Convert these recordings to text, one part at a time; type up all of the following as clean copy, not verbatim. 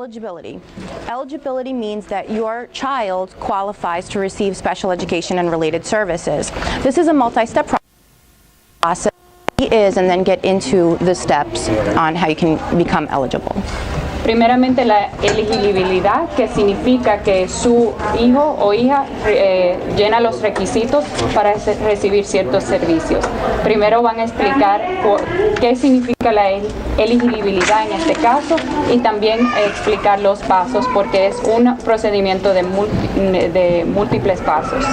Eligibility. Eligibility means that your child qualifies to receive special education and related services. This is a multi-step process, and then get into the steps on how you can become eligible. Primeramente la elegibilidad, que significa que su hijo o hija llena los requisitos para recibir ciertos servicios. Primero van a explicar qué significa la elegibilidad en este caso y también explicar los pasos porque es un procedimiento de múltiples pasos.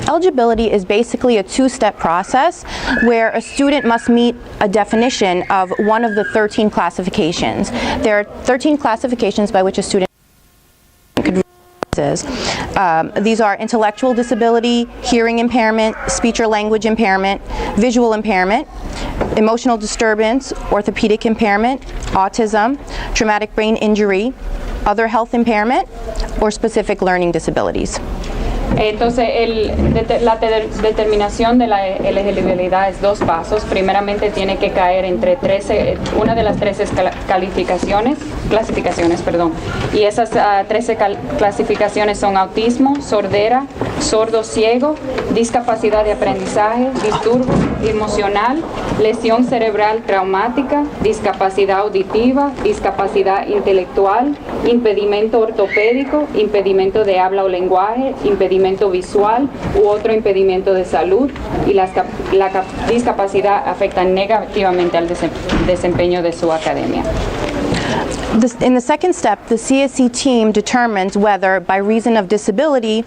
Eligibility is basically a two-step process where a student must meet a definition of one of the 13 classifications. There are 13 classifications by which a student could these are intellectual disability, hearing impairment, speech or language impairment, visual impairment, emotional disturbance, orthopedic impairment, autism, traumatic brain injury, other health impairment, or specific learning disabilities. Entonces, la determinación de la elegibilidad es dos pasos. Primeramente tiene que caer entre una de las 13 clasificaciones, y esas 13 clasificaciones son autismo, sordera, sordo-ciego, discapacidad de aprendizaje, disturbio emocional, lesión cerebral traumática, discapacidad auditiva, discapacidad intelectual, impedimento ortopédico, impedimento de habla o lenguaje, impedimento visual u otro impedimento de salud, y la discapacidad afecta negativamente al desempeño de su academia. In the second step, the CSE team determines whether, by reason of disability,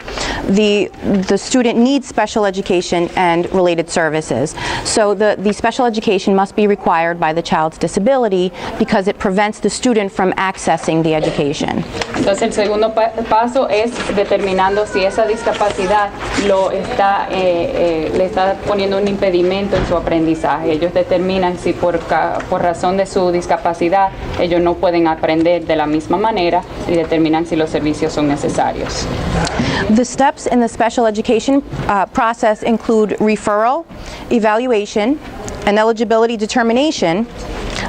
the student needs special education and related services. So the special education must be required by the child's disability because it prevents the student from accessing the education. Entonces el segundo paso es determinando si esa discapacidad le está poniendo un impedimento en su aprendizaje. Ellos determinan si por razón de su discapacidad ellos no pueden aprender de la misma manera y determinan si los servicios son necesarios. The steps in the special education process include referral, evaluation, an eligibility determination,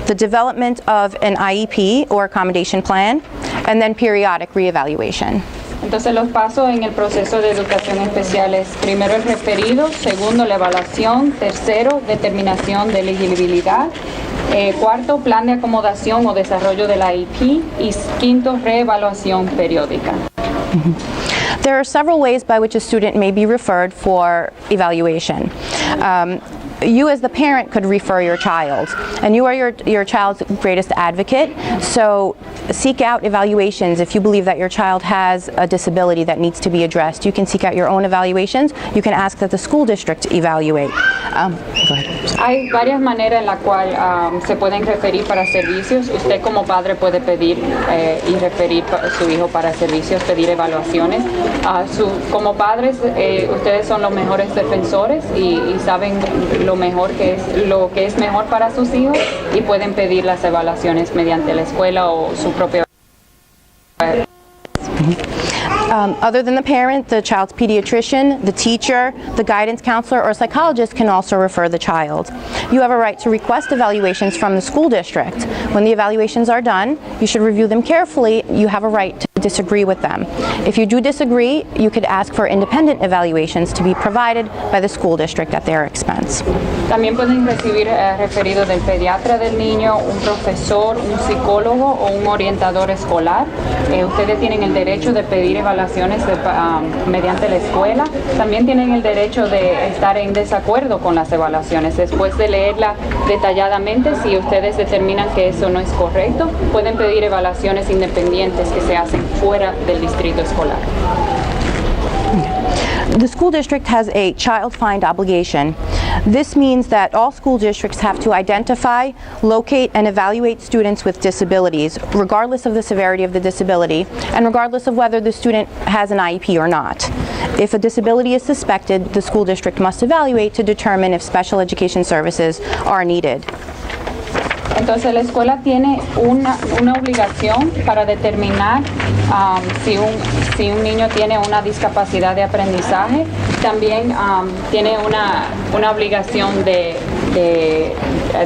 the development of an IEP or accommodation plan, and then periodic reevaluation. Entonces los pasos en el proceso de educación especial es primero el referido, segundo la evaluación, tercero determinación de elegibilidad, cuarto plan de acomodación o desarrollo de la IEP y quinto reevaluación periódica. There are several ways by which a student may be referred for evaluation. You as the parent could refer your child, and you are your child's greatest advocate, so seek out evaluations. If you believe that your child has a disability that needs to be addressed, you can seek out your own evaluations. You can ask that the school district evaluate. Go ahead. Hay varias maneras en las cuales se pueden referir para servicios. Usted como padre puede pedir y referir a su hijo para servicios, pedir evaluaciones. Como padres, ustedes son los mejores defensores y saben lo que es mejor para sus hijos y pueden pedir las evaluaciones mediante la escuela o su propia. Other than the parent, the child's pediatrician, the teacher, the guidance counselor, or psychologist can also refer the child. You have a right to request evaluations from the school district. When the evaluations are done, you should review them carefully. You have a right to disagree with them. If you do disagree, you could ask for independent evaluations to be provided by the school district at their expense. También pueden recibir referido del pediatra del niño, un profesor, un psicólogo o un orientador escolar. Ustedes tienen el derecho de pedir evaluaciones mediante la escuela. También tienen el derecho de estar en desacuerdo con las evaluaciones. Después de leerla detalladamente, si ustedes determinan que eso no es correcto, pueden pedir evaluaciones independientes que se hacen fuera del distrito escolar. The school district has a child find obligation. This means that all school districts have to identify, locate, and evaluate students with disabilities, regardless of the severity of the disability, and regardless of whether the student has an IEP or not. If a disability is suspected, the school district must evaluate to determine if special education services are needed. Entonces la escuela tiene una obligación para determinar si un niño tiene una discapacidad de aprendizaje también tiene una obligación de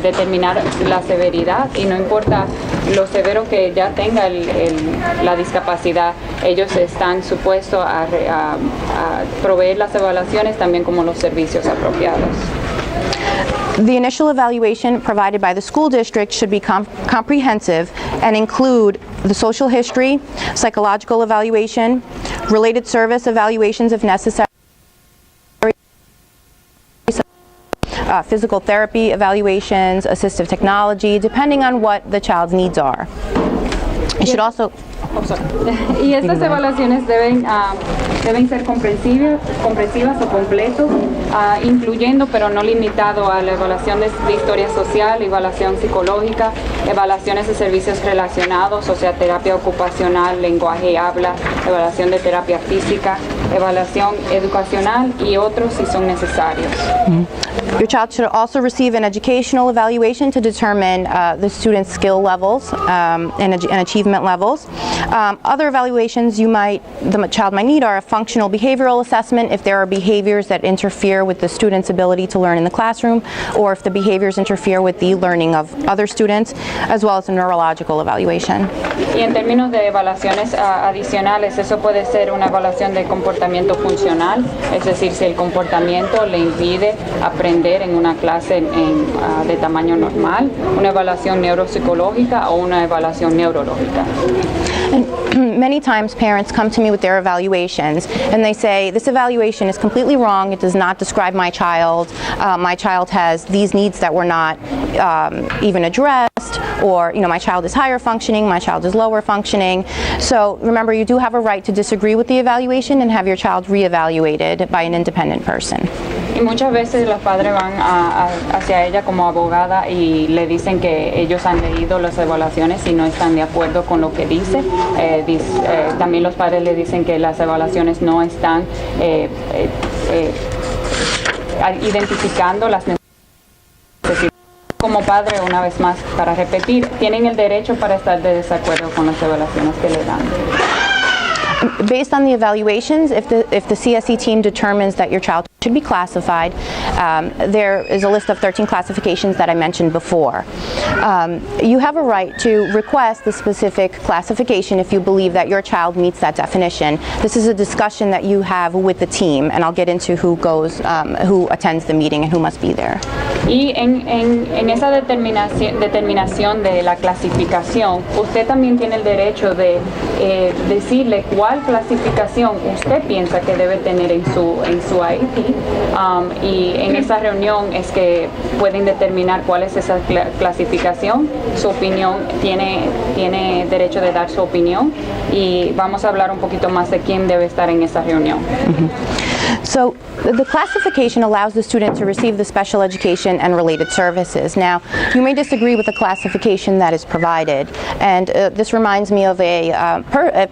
determinar la severidad, y no importa lo severo que ya tenga la discapacidad, ellos están supuestos a proveer las evaluaciones también como los servicios apropiados. The initial evaluation provided by the school district should be comprehensive and include the social history, psychological evaluation, related service evaluations if necessary, physical therapy evaluations, assistive technology, depending on what the child's needs are. It should also... Y estas evaluaciones deben ser comprensivas o completos, incluyendo pero no limitado a la evaluación de historia social, evaluación psicológica, evaluaciones de servicios relacionados, o sea, terapia ocupacional, lenguaje y habla, evaluación de terapia física, evaluación educacional y otros si son necesarios. Your child should also receive an educational evaluation to determine the student's skill levels and achievement levels. Other evaluations the child might need are a functional behavioral assessment if there are behaviors that interfere with the student's ability to learn in the classroom, or if the behaviors interfere with the learning of other students, as well as a neurological evaluation. Y en términos de evaluaciones adicionales, eso puede ser una evaluación de comportamiento funcional, es decir, si el comportamiento le impide aprender en una clase de tamaño normal, una evaluación neuropsicológica o una evaluación neurológica. And many times parents come to me with their evaluations and they say, this evaluation is completely wrong, it does not describe my child has these needs that were not even addressed, or my child is higher functioning, my child is lower functioning. So remember, you do have a right to disagree with the evaluation and have your child reevaluated by an independent person. Y muchas veces los padres van hacia ella como abogada y le dicen que ellos han leído las evaluaciones y no están de acuerdo con lo que dice. También los padres le dicen que las evaluaciones no están identificando las necesidades. Como padre, una vez más, para repetir, tienen el derecho para estar de desacuerdo con las evaluaciones que le dan. Based on the evaluations, if the CSE team determines that your child should be classified, there is a list of 13 classifications that I mentioned before. You have a right to request the specific classification if you believe that your child meets that definition. This is a discussion that you have with the team, and I'll get into who attends the meeting and who must be there. Y en esa determinación de la clasificación, usted también tiene el derecho de decirle cuál clasificación usted piensa que debe tener en su IEP, y en esa reunión es que pueden determinar cuál es esa clasificación. Su opinión, tiene derecho de dar su opinión, y vamos a hablar un poquito más de quién debe estar en esa reunión. So the classification allows the student to receive the special education and related services. Now, you may disagree with the classification that is provided, and this reminds me of a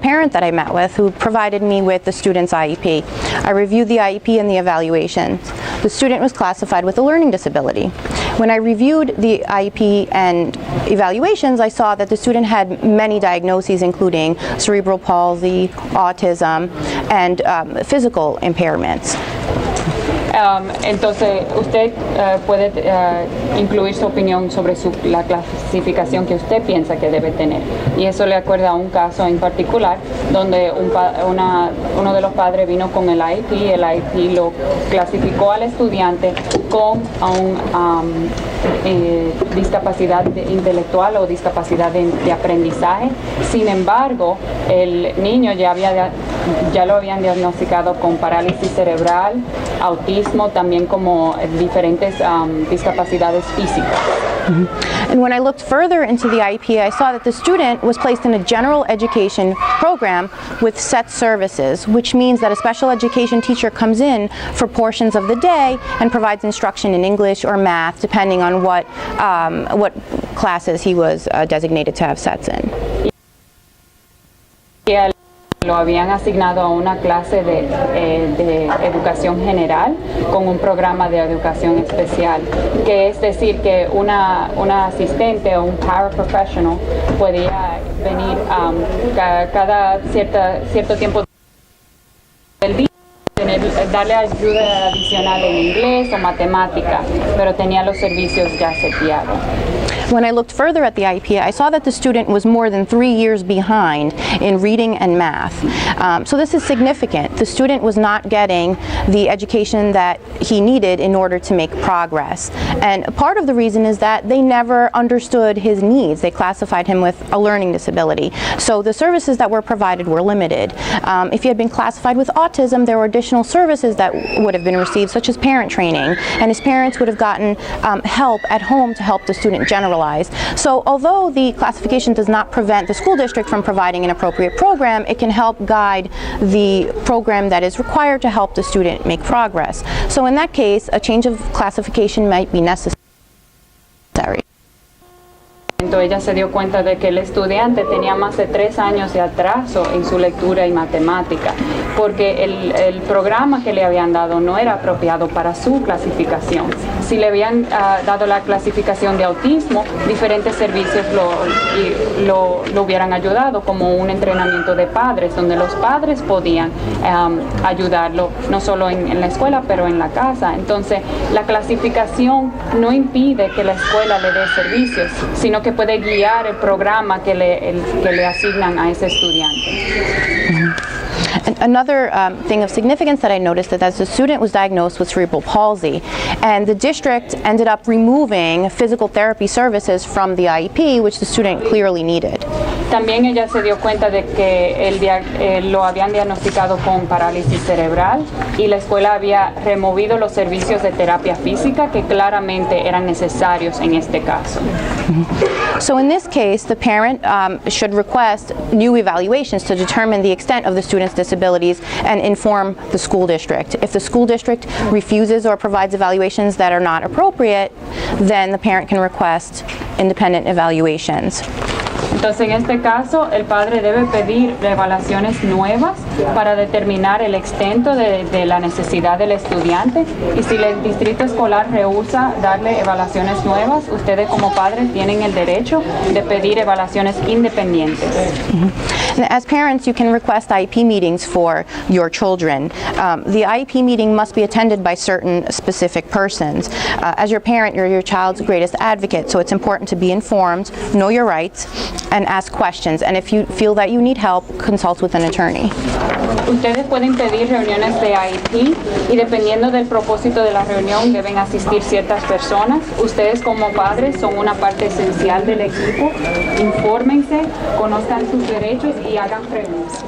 parent that I met with who provided me with the student's IEP. I reviewed the IEP and the evaluations. The student was classified with a learning disability. When I reviewed the IEP and evaluations, I saw that the student had many diagnoses, including cerebral palsy, autism, and physical impairments. Entonces, usted puede incluir su opinión sobre la clasificación que usted piensa que debe tener. Y eso le acuerda a un caso en particular donde uno de los padres vino con el IEP. El IEP lo clasificó al estudiante con discapacidad intelectual o discapacidad de aprendizaje. Sin embargo, el niño ya lo habían diagnosticado con parálisis cerebral, autismo, también como diferentes discapacidades físicas. And when I looked further into the IEP, I saw that the student was placed in a general education program with set services, which means that a special education teacher comes in for portions of the day and provides instruction in English or math, depending on what classes he was designated to have sets in. Lo habían asignado a una clase de educación general con un programa de educación especial, que es decir que una asistente o un paraprofessional podía venir cada cierto tiempo del día, darle ayuda adicional en inglés o matemática, pero tenía los servicios ya seteados. When I looked further at the IEP, I saw that the student was more than 3 years behind in reading and math. So this is significant. The student was not getting the education that he needed in order to make progress. And part of the reason is that they never understood his needs. They classified him with a learning disability. So the services that were provided were limited. If he had been classified with autism, there were additional services that would have been received, such as parent training, and his parents would have gotten help at home to help the student generalize. So although the classification does not prevent the school district from providing an appropriate program, it can help guide the program that is required to help the student make progress. So in that case, a change of classification might be necessary. Ella se dio cuenta de que el estudiante tenía más de 3 años de atraso en su lectura y matemática, porque el programa que le habían dado no era apropiado para su clasificación. Si le habían dado la clasificación de autismo, diferentes servicios lo hubieran ayudado, como un entrenamiento de padres, donde los padres podían ayudarlo, no solo en la escuela, pero en la casa. Entonces, la clasificación no impide que la escuela le dé servicios, sino que puede guiar el programa que le asignan a ese estudiante. Another thing of significance that I noticed is that the student was diagnosed with cerebral palsy, and the district ended up removing physical therapy services from the IEP, which the student clearly needed. También ella se dio cuenta de que lo habían diagnosticado con parálisis cerebral y la escuela había removido los servicios de terapia física que claramente eran necesarios en este caso. So in this case, the parent should request new evaluations to determine the extent of the student's disabilities and inform the school district. If the school district refuses or provides evaluations that are not appropriate, then the parent can request independent evaluations. Entonces, en este caso, el padre debe pedir evaluaciones nuevas para determinar el extento de la necesidad del estudiante, y si el distrito escolar rehúsa darle evaluaciones nuevas, ustedes como padres tienen el derecho de pedir evaluaciones independientes. As parents, you can request IEP meetings for your children. The IEP meeting must be attended by certain specific persons. As your parent, you're your child's greatest advocate, so it's important to be informed, know your rights, and ask questions. And if you feel that you need help, consult with an attorney. Ustedes pueden pedir reuniones de IEP y dependiendo del propósito de la reunión deben asistir ciertas personas. Ustedes como padres son una parte esencial del equipo. Infórmense, conozcan sus derechos y hagan preguntas.